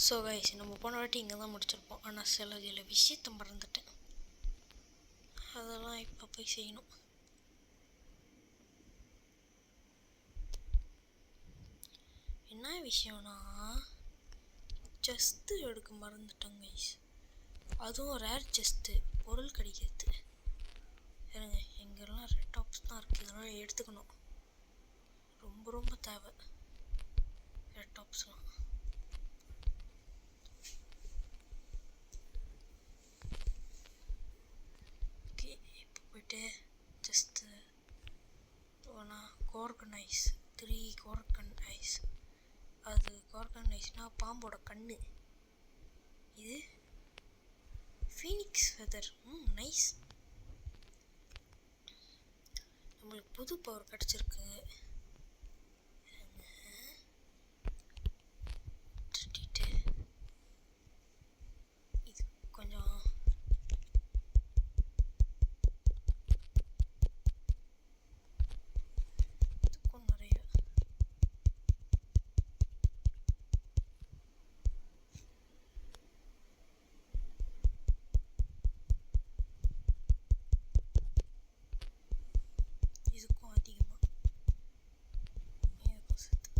So guys நம்ம போன வாட்டி இங்கே தான் முடிச்சிருப்போம். ஆனால் சில விஷயத்தை மறந்துட்டேன். அதெல்லாம் இப்போ போய் செய்யணும். என்ன விஷயம்னா செஸ்ட்டு எடுக்க மறந்துட்டேன் கைஸ். அதுவும் ரேர் செஸ்ட்டு பொருள் கிடைக்கிறது. இருங்க, எங்கெல்லாம் ரெட் டாப்ஸ் தான் இருக்குது. இதெல்லாம் எடுத்துக்கணும். ரொம்ப ரொம்ப தேவை ரெட் டாப்ஸ்லாம். ஓகே, இப்போ போய்ட்டு ஜஸ்ட்டு கோர்கன் ஐஸ் 3 கோர்கன் ஐஸ். அது கோர்கன் ஐஸ்னால் பாம்போட கண்ணு. இது ஃபீனிக்ஸ் ஃபெதர். நைஸ். நம்மளுக்கு புது பவர் கிடச்சிருக்கு. இது கொஞ்சம் இதுக்கும் நிறைய இதுக்கும் அதிகமாக இதுக்கும் சேர்த்து.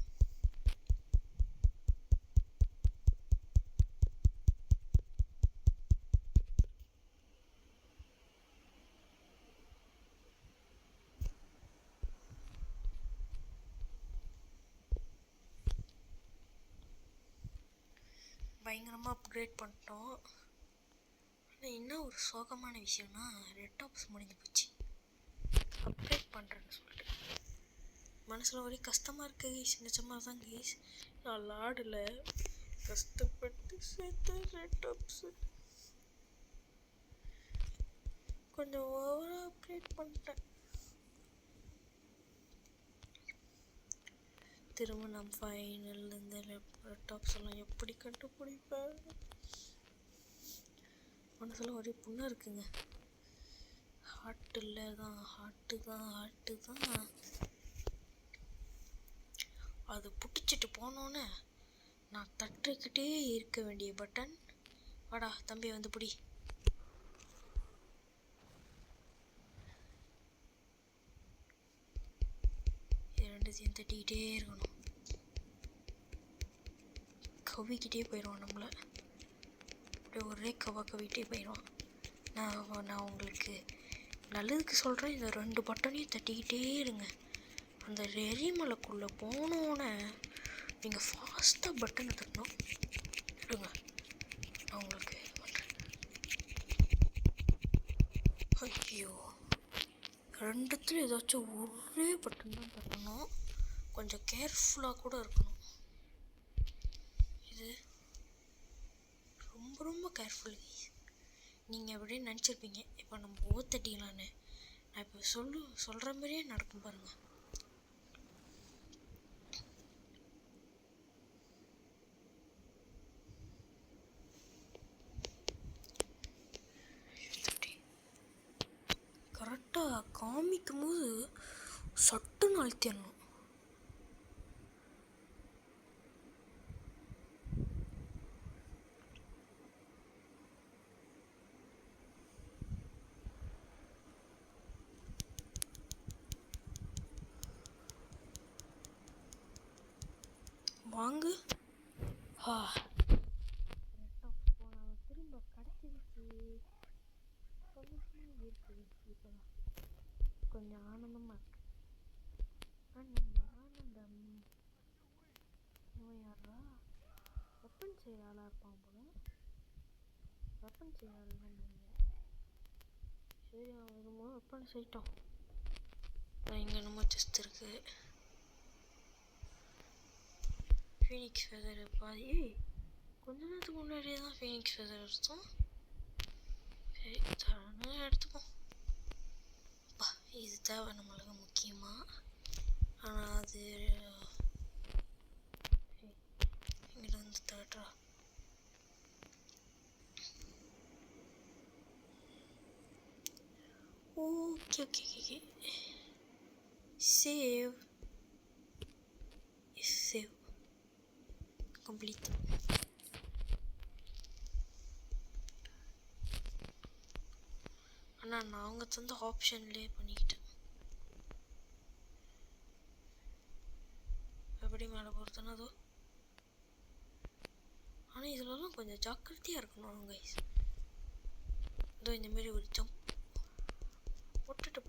பயங்கரமாக அப்கிரேட் பண்ணிட்டோம். ஆனால் என்ன ஒரு சோகமான விஷயம்னா ரெட் டாப்ஸ் முடிஞ்சு போச்சு. அப்கிரேட் பண்ணுறேன்னு சொல்லிட்டு மனசில் ஒரே கஷ்டமாக இருக்குது கைஸ். நிஜமாக தான் கைஸ், நான் லாடில் கஷ்டப்பட்டு சேர்த்து ரெட் டாப்ஸு கொஞ்சம் ஓவராக அப்கிரேட் பண்ணிட்டேன். திரும்ப நம்ம ஃபைனல் இந்த ரெட் டாப்ஸ் எல்லாம் எப்படி கண்டுபிடிப்பேன்? மனசில் ஒரே புண்ணாக இருக்குங்க. ஹார்ட் இல்லை தான், ஹார்ட்டு தான். அது பிடிச்சிட்டு போனோன்னே நான் தட்டுக்கிட்டே இருக்க வேண்டிய பட்டன். வாடா தம்பி வந்து பிடி. ரெண்டுத்தையும் தட்டிக்கிட்டே இருக்கணும். கவிக்கிட்டே போயிடுவான் நம்மளை. அப்படியே ஒரே கவிக்கிட்டே போயிடுவான். நான் உங்களுக்கு நல்லதுக்கு சொல்கிறேன், இந்த 2 பட்டனையும் தட்டிக்கிட்டே இருங்க. அந்த எரிமலைக்குள்ளே போனோன்னே நீங்கள் ஃபாஸ்ட்டாக பட்டனை தட்டணும். இருங்க, நான் உங்களுக்கு பண்ணுறேன். ஐயோ, 2த்துல ஏதாச்சும் ஒரே பட்டன் தான் தட்டணும். கொஞ்சம் கேர்ஃபுல்லாக கூட இருக்கணும். இது ரொம்ப ரொம்ப கேர்ஃபுல். நீங்கள் எப்படியே நினச்சிருப்பீங்க இப்போ நம்ம ஓத்தட்டிக்கலான்னு. நான் இப்போ சொல்கிற மாதிரியே நடக்கும் பாருங்கள். கரெக்டாக காமிக்கும் போது சட்டுன்னு அழுத்திடணும். வாங்க. திரும்ப கிடச்சிருச்சு. சந்தோஷமாக இருக்குது. இப்போதான் கொஞ்சம் ஆனந்தமாக இருக்கு. ஆனந்தம். யாரா வெப்பன் செய்ய ஆளாக இருப்பான் போல. வெப்பன் செய்ய ஆள் தான். சரி, அவன் வெப்பன் செய்யிட்டோம். இங்கே என்னமோ செஸ்ட் இருக்குது. ஃபீனிக்ஸ் ஃபெதர் பாதி கொஞ்ச நேரத்துக்கு முன்னாடியே தான் ஃபீனிக்ஸ் ஃபெதர் எடுத்தோம். சரி, தரன்னு எடுத்துப்போம். இது தேவை நம்மளுக்கு முக்கியமாக. ஆனால் அது இங்கிட்ட வந்து தேடுறா. Okay. Save. Save. Complete. ஆனால் நான் அவங்க தந்த ஆப்ஷன்லேயே பண்ணிக்கிட்டேன். எப்படி மேலே போகிறதுனா அதோ. ஆனால் இதிலலாம் கொஞ்சம் ஜாக்கிரதையாக இருக்கணும் கைஸ். இதோ இந்தமாரி ஒரு ஜம்ப் போட்டுட்டு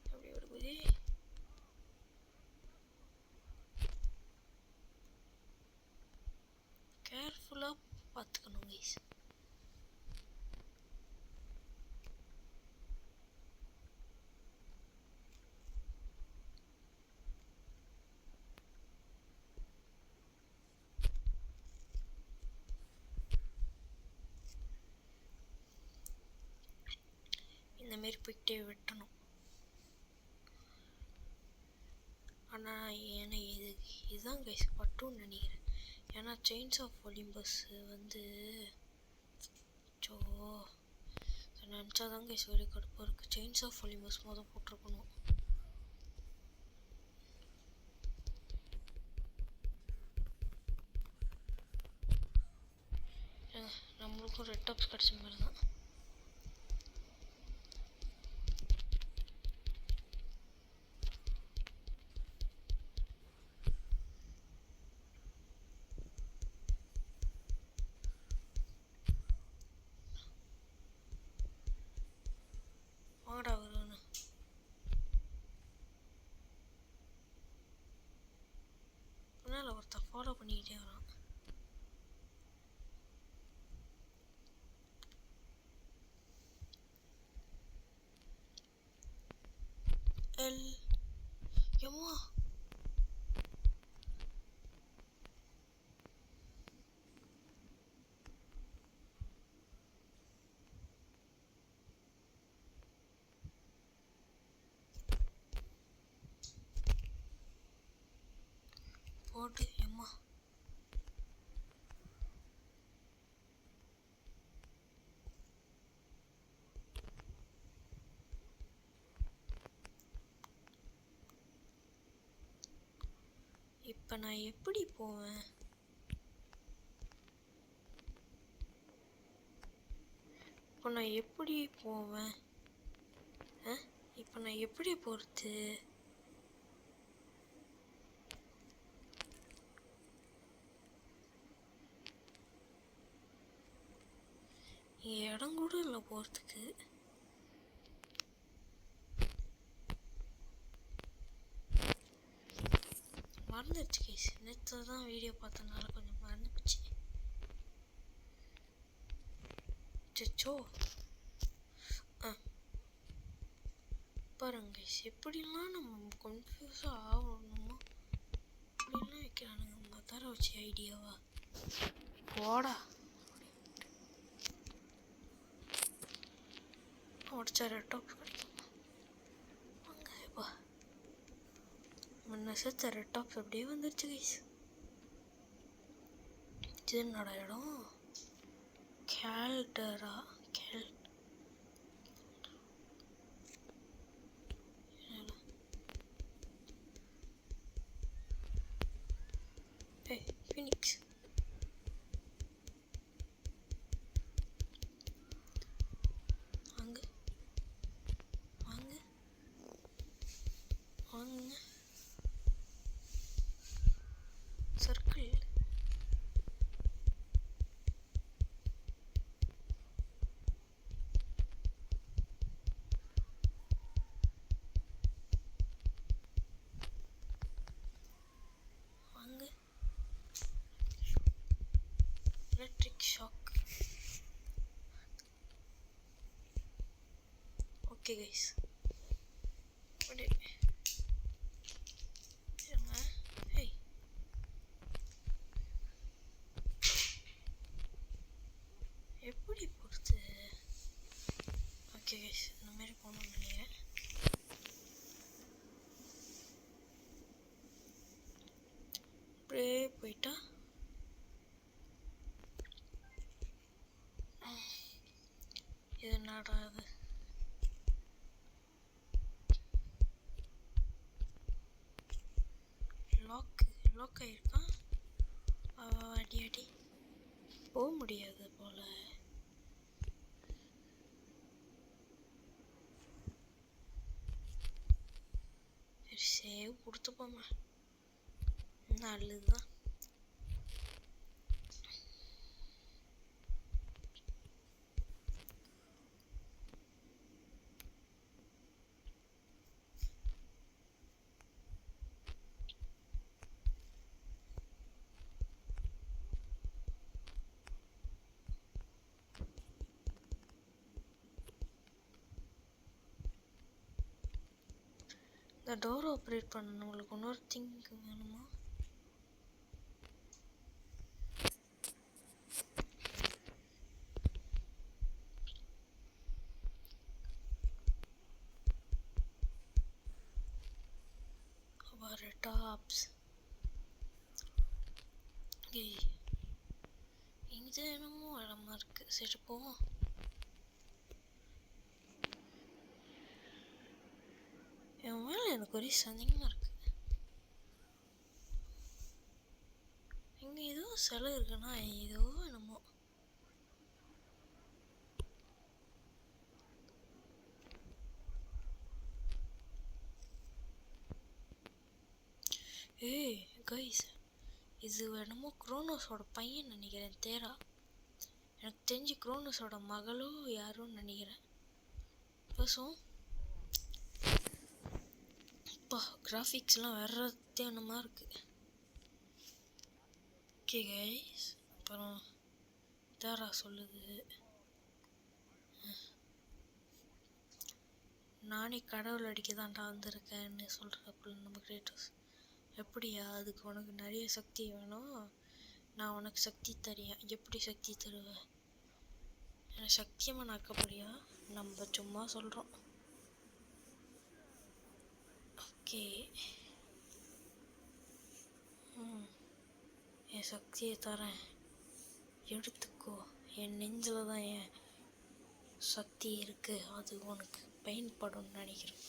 அப்படி ஒரு குதி. கேர்ஃபுல்லாக பார்த்துக்கணும் கைஸ். இந்தமாரி போய்கிட்டே வெட்டணும். ஆனால் ஏன்னா இதுதான் கைஸ் பட்டுன்னு நினைக்கிறேன். ஏன்னா செயின்ஸ் ஆஃப் ஒலிம்பஸ் வந்து நினச்சாதான் கைஸ் ஒரே கடுப்பாக இருக்குது. செயின்ஸ் ஆஃப் ஒலிம்பஸ் மொதல் போட்டிருக்கணும். நம்மளுக்கும் ரெட் டாப்ஸ் கிடச்ச மாதிரி தான். வாடா வருவானு அதனால் ஒருத்தன் ஃபாலோ பண்ணிக்கிட்டே வரான். எம்மா போட்டு எம்மா இப்போ நான் எப்படி போவேன்? இப்போ நான் எப்படி போவேன்? இப்போ நான் எப்படி போகிறது? இடம் கூட இல்லை போகிறதுக்கு. மறந்துடுச்சு கேஸ். நேற்று தான் வீடியோ பார்த்தனால கொஞ்சம் மறந்து போச்சு. சச்சோ பாருங்க கேஸ், எப்படிலாம் நம்ம கன்ஃபியூஸாக ஆகணுமோ அப்படின்லாம் வைக்கிறானுங்க. மதர வச்சு ஐடியாவா போடா. உடச்சா ரெட் டாப்ஸ் கிடைக்கும். வாங்க இப்போ முன்ன சேர்த்த ரெட் டாப்ஸ் அப்படியே வந்துருச்சு கைஸ். இது என்னோட இடம் கேல்டரா ஃபினிக்ஸ். வாங்க வாங்க வாங்க சர்க்கிள். வாங்க எலக்ட்ரிக் ஷாக். ஓகே கைஸ் எப்படி போகிறது? ஓகே கைஸ் இந்த மாதிரி போகணும்னு நினைக்கிறேன். அப்படியே போயிட்டா இது என்னடா அது? லாக் ஆகிருக்கான். அடி அடி போக முடியாது போல. சரி சேவ் கொடுத்துப்போமா, நல்லதுதான். இந்த டோர் ஆப்ரேட் பண்ண நம்மளுக்கு இன்னொரு திங் வேணுமா? ஒரு டாப்ஸ் இது என்னமோ இடமா இருக்கு. சரி போவோம். என் மேலே எனக்கு ஒரே சந்தேகமாக இருக்கு. இங்கே ஏதோ சிலை இருக்குன்னா ஏதோ என்னமோ. ஏய் கைஸ், இது என்னமோ குரோனோஸோட பையன் நினைக்கிறேன், தேரா. எனக்கு தெரிஞ்சு குரோனோஸோட மகளோ யாரும் நினைக்கிறேன். பேசுவோம். அப்பா கிராஃபிக்ஸ்லாம் வேற தேனமாக இருக்கு. ஓகே கைஸ், அப்புறம் தேரா சொல்லுது, நானே கடவுள் அடிக்க தான்டா வந்திருக்கேன்னு சொல்கிறப்ப நம்ம கிரேட்டோஸ், எப்படியா? அதுக்கு உனக்கு நிறைய சக்தி வேணும், நான் உனக்கு சக்தி தரேன். எப்படி சக்தி தருவேன்? எனக்கு சக்தியமாக நாக்கப்படியா? நம்ம சும்மா சொல்கிறோம். ஓகே, என் சக்தியை தரேன், எடுத்துக்கோ. என் நெஞ்சில் தான் என் சக்தி இருக்குது, அது உனக்கு பயன்படும்னு நினைக்கிறேன்.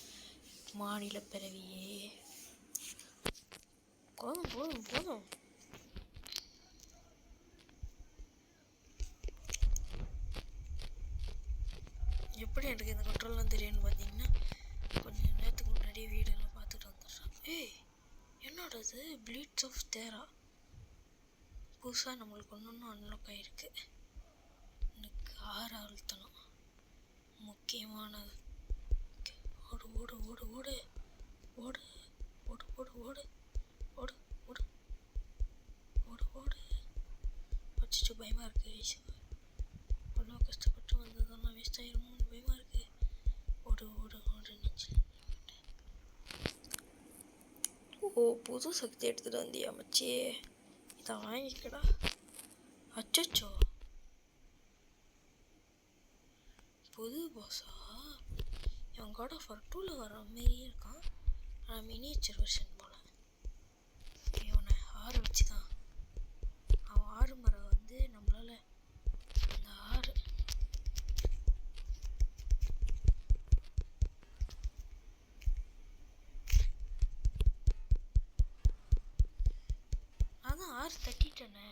மாநில பிறவியே, போதும் போதும் போதும். எப்படி எனக்கு இந்த கண்ட்ரோல்லாம் தெரியும்னு பார்த்தீங்கன்னா, கொஞ்சம் நேரத்துக்கு முன்னாடியே வீடெல்லாம் பார்த்துட்டு வந்துடுறான். ஏய் என்னோட இது ப்ளீட்ஸ் ஆஃப் தேரா புதுசாக நம்மளுக்கு ஒன்று அன்லாக் ஆகிருக்கு. எனக்கு 6 அழுத்தணும், முக்கியமானது. ஓடு ஓடு ஓடு ஓடு ஓடு ஓடு ஓடு ஓடு ஓடு ஓடு ஓடு ஓடு. வச்சுட்டு பயமாக இருக்குது. அவ்வளோ கஷ்டப்பட்டு வந்ததெல்லாம் வேஸ்ட் ஆகிருமோன்னு பயமாக இருக்குது. ஓடு ஓடு ஓடு நினச்சி. ஓ, புது சக்தி எடுத்துகிட்டு வந்தியா மச்சி? இதை வாங்கிக்கடா. அச்சோ, புது பாஸா? இவன் God of War 2ல் வர மாரியே இருக்கான், ஆனால் மினியேச்சர் வெர்ஷன் போல். இவனை ஆறு வச்சு தான், அவன் ஆறு முறை வந்து நம்மளால் அந்த ஆறு அதான் 6 தட்டிட்டேனே.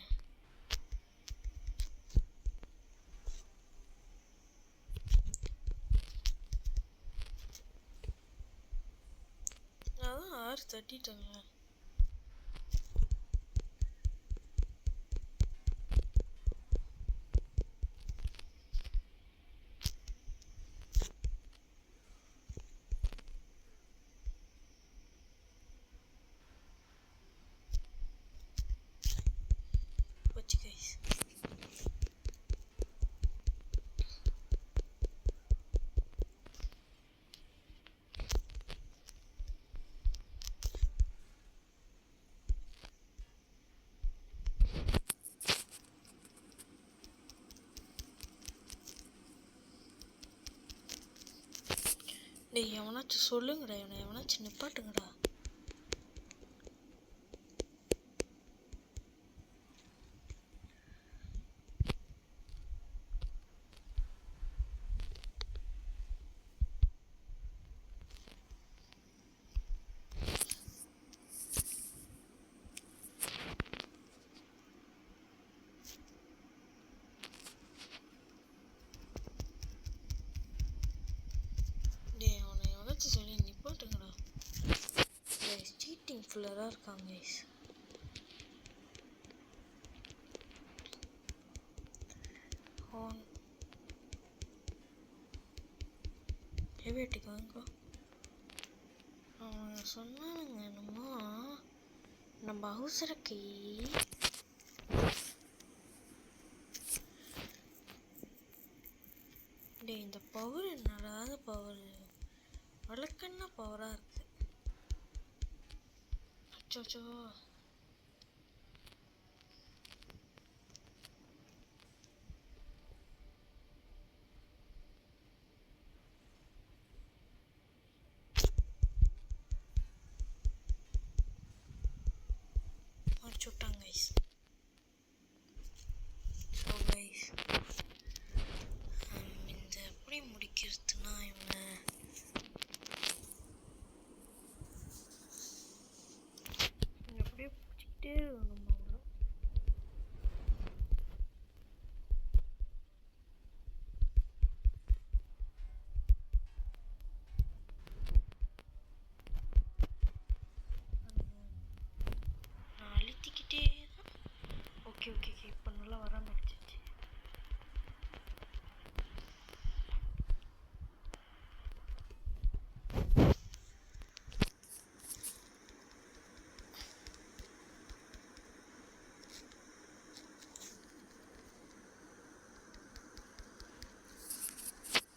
அதான் 6 தட்டிட்டேங்க. வச்சு கைஸ், டேய் எவனாச்சும் சொல்லுங்கடா, இவனை எவனாச்சும் நிப்பாட்டுங்கடா. ஃபில்லராக இருக்காங்க கைஸ். ஹெவி அட்டிக்கு வாங்க சொன்னானுங்க என்னமோ நம்ம அவசரக்கை டே. இந்த பவர் என்னடா பவர் வழக்கன்னா பவராக இருக்குது. அச்சோச்சோ சுட்டாங்க கைஸ். ஸோ கைஸ் இந்த எப்படி முடிக்கிறதுனா இவனை அப்படியே பிடிச்சிக்கிட்டே இருக்கணும். நான் அழுத்திக்கிட்டே தான். ஓகே ஓகே ஓகே இப்போ நல்லா வர ஆரம்பிச்சிச்சு.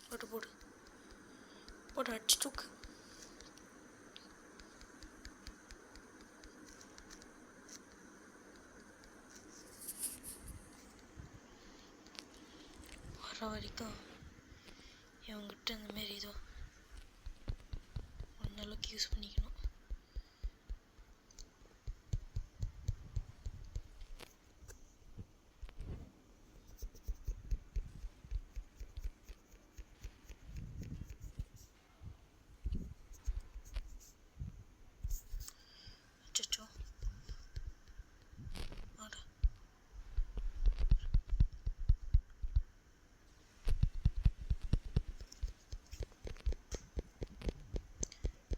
போட்டு போடு போட்டு அடிச்சு தூக்கு. வர வரைக்கும் இவங்ககிட்ட இந்தமாரி ஏதோ அந்த அளவுக்கு யூஸ் பண்ணிக்கணும். அச்சோ ஆடா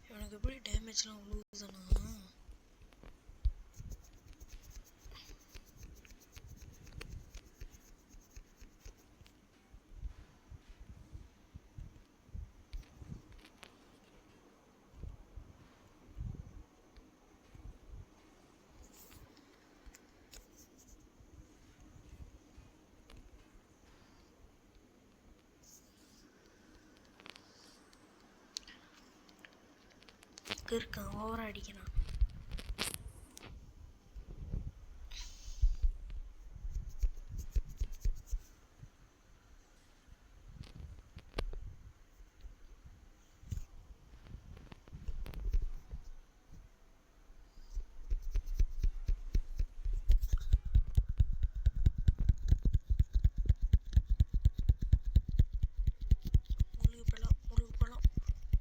இவனுக்கு எப்படி டேமேஜ்லாம் விழுவுதுன்னா இருக்கான் ஓவராக அடிக்கிறான்.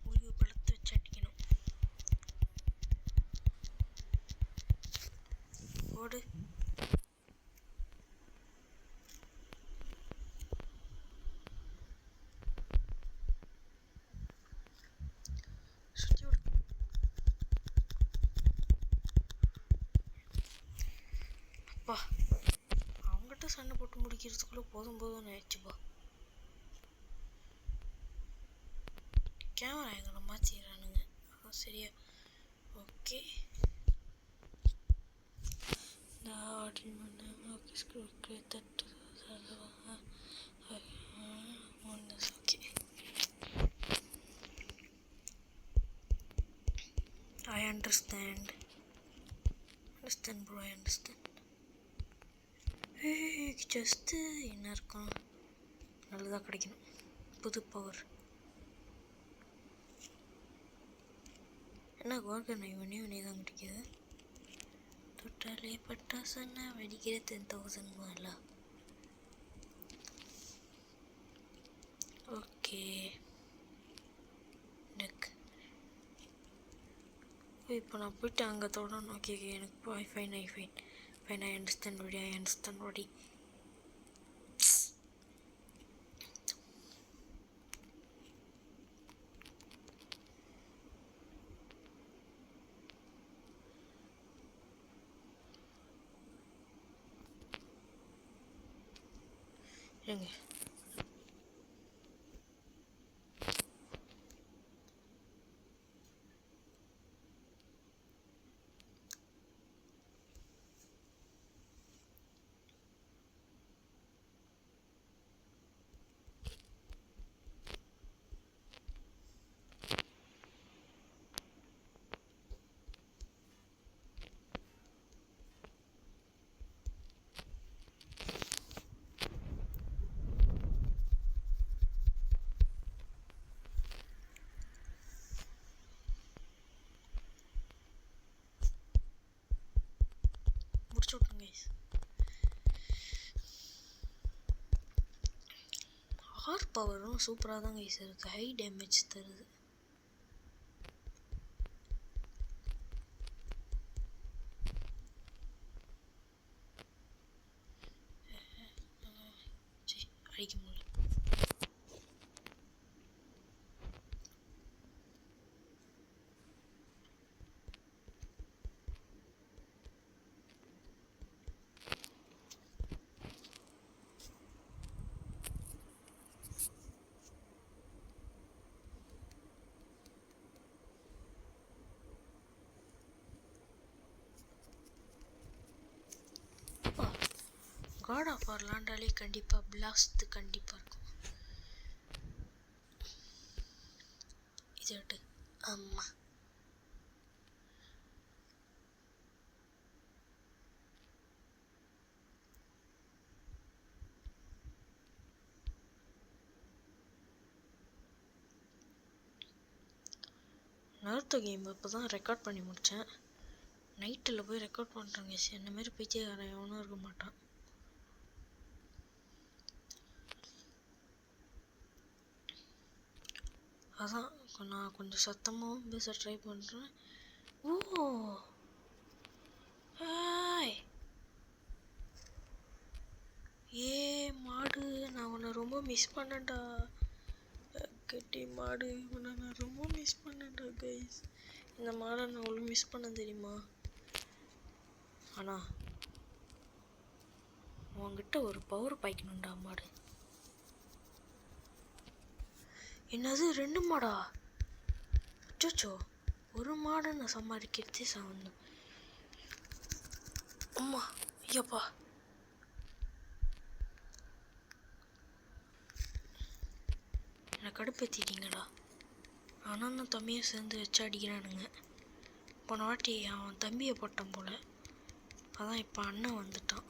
முழுகு பழத்தை வச்சு அடிக்கணும். ஓடு சுற்றி விடு. அப்பா அவங்ககிட்ட சண்டை போட்டு முடிக்கிறதுக்குள்ளே போதும் போதும்னு ஆயிடுச்சுப்பா. கேமரா எங்களை மாற்றிடுறானுங்க. சரியா okay. Okay I understand bro, I understand. Just என்ன இருக்கும் நல்லதாக கிடைக்கணும். புது பவர் என்ன கோர்கன் இவனே தான் கிடைக்கிது. தொட்டாலே பட்டாசன்னா வெடிக்கிற 10,000 மேல. ஓகே டக் இப்போ நான் போயிட்டு அங்கே தொடணும். ஓகே எனக்கு ஃபைன் I understand already. ஏங்க முடிச்சு விட்ருங்க கைஸ். ஆர் பவரும் சூப்பராக தான் கைஸ் இருக்குது, ஹை டேமேஜ் தருது. அடிக்க முடியல. காட் ஆஃப் வார் விளாண்டாலே கண்டிப்பாக பிளாஸ்ட் கண்டிப்பாக இருக்கும். இது ஆமாம் நருட்டோ கேம் இப்போ தான் ரெக்கார்ட் பண்ணி முடித்தேன். நைட்டில் போய் ரெக்கார்ட் பண்ணுறேங்க. என்ன மாரி பைத்தியக்காரன் எவனும் இருக்க மாட்டான். அதான் நான் கொஞ்சம் சத்தமாகவும் பேச ட்ரை பண்ணுறேன். ஓ ஹாய் ஏ மாடு, நான் உன்னை ரொம்ப மிஸ் பண்ணேன்டா. கெட்டி மாடு, உன்னை நான் ரொம்ப மிஸ் பண்ணேன்டா கைஸ். இந்த மாடை நான் அவ்வளோ மிஸ் பண்ண தெரியுமா. ஆனால் உங்ககிட்ட ஒரு பவர் பாய்க்கணும்டா மாடு. என்னது 2 மாடா? அச்சோ, ஒரு மாடை நான் சம்பாதிக்கிறதே சாவணும். அம்மா ஐயப்பா, என்னை கடுப்பேற்றிட்டீங்கடா. ஆனால் நான் தம்பியை சேர்ந்து வச்சு அடிக்கிறானுங்க. போன வாட்டி அவன் தம்பியை போட்டான் போல், அதான் இப்போ அண்ணன் வந்துட்டான்.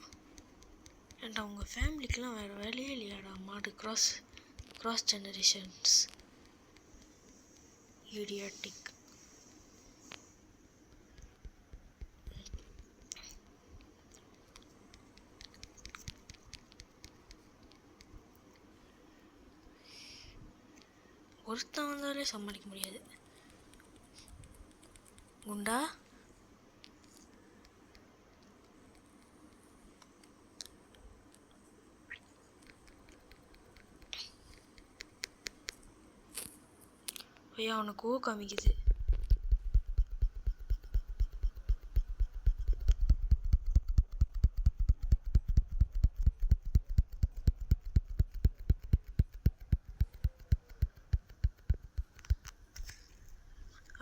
ஏன்டா உங்கள் ஃபேமிலிக்கெலாம் வேறு வேலையே இல்லையாடா? மாடு cross generations idiotic. ஒருத்தன் வந்தாலே சமாளிக்க முடியாது. குண்டா ஐயா, அவனுக்கு ஓ காமிக்குது.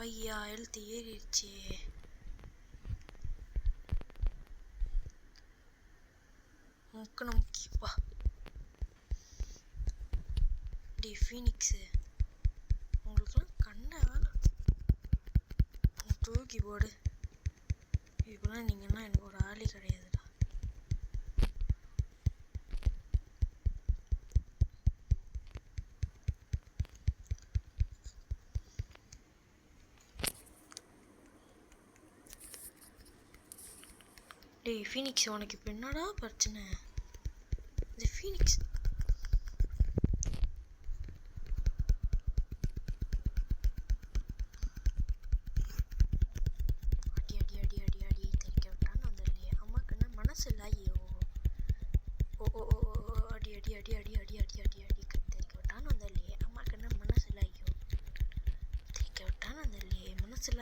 ஐயா எழுத்து ஏறிடுச்சு. முக்கிப்பா டி ஃபீனிக்ஸு, உங்களுக்குலாம் கண்ண வேலை தூக்கி போடு. இப்போலாம் நீங்கன்னா எனக்கு ஒரு ஆளே கிடையாதுடா. டேய் ஃபீனிக்ஸ், உனக்கு இப்போ என்னடா பிரச்சனை? இந்த ஃபீனிக்ஸ்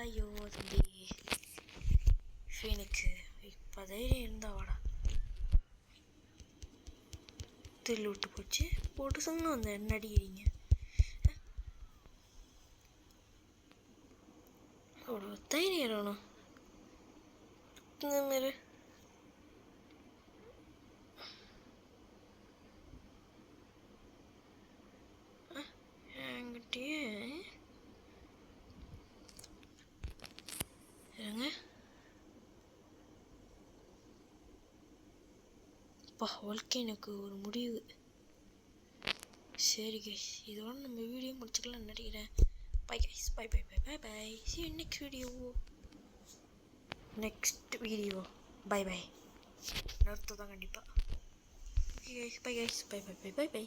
ஐயோ தம்பி ஃபீனிக்ஸு, இப்போ தைரியம் இருந்தா வாடா. தில்லு விட்டு போச்சு. போட்டு சொன்ன வந்து என்ன அடிக்கிறீங்க? அவ்வளோ தைரியம் இருக்கணும் இந்த மாரி. என்கிட்டயே ஏங்க அப்பா வாழ்க்கை எனக்கு ஒரு முடிவு. சரி கைஸ், இதோட நம்ம வீடியோ முடிச்சுக்கலாம்னு நினைக்கிறேன். Bye guys, bye bye bye bye bye. See you next video. Bye bye. அடுத்ததான் கண்டிப்பாக. Okay guys, bye guys, bye bye bye bye by.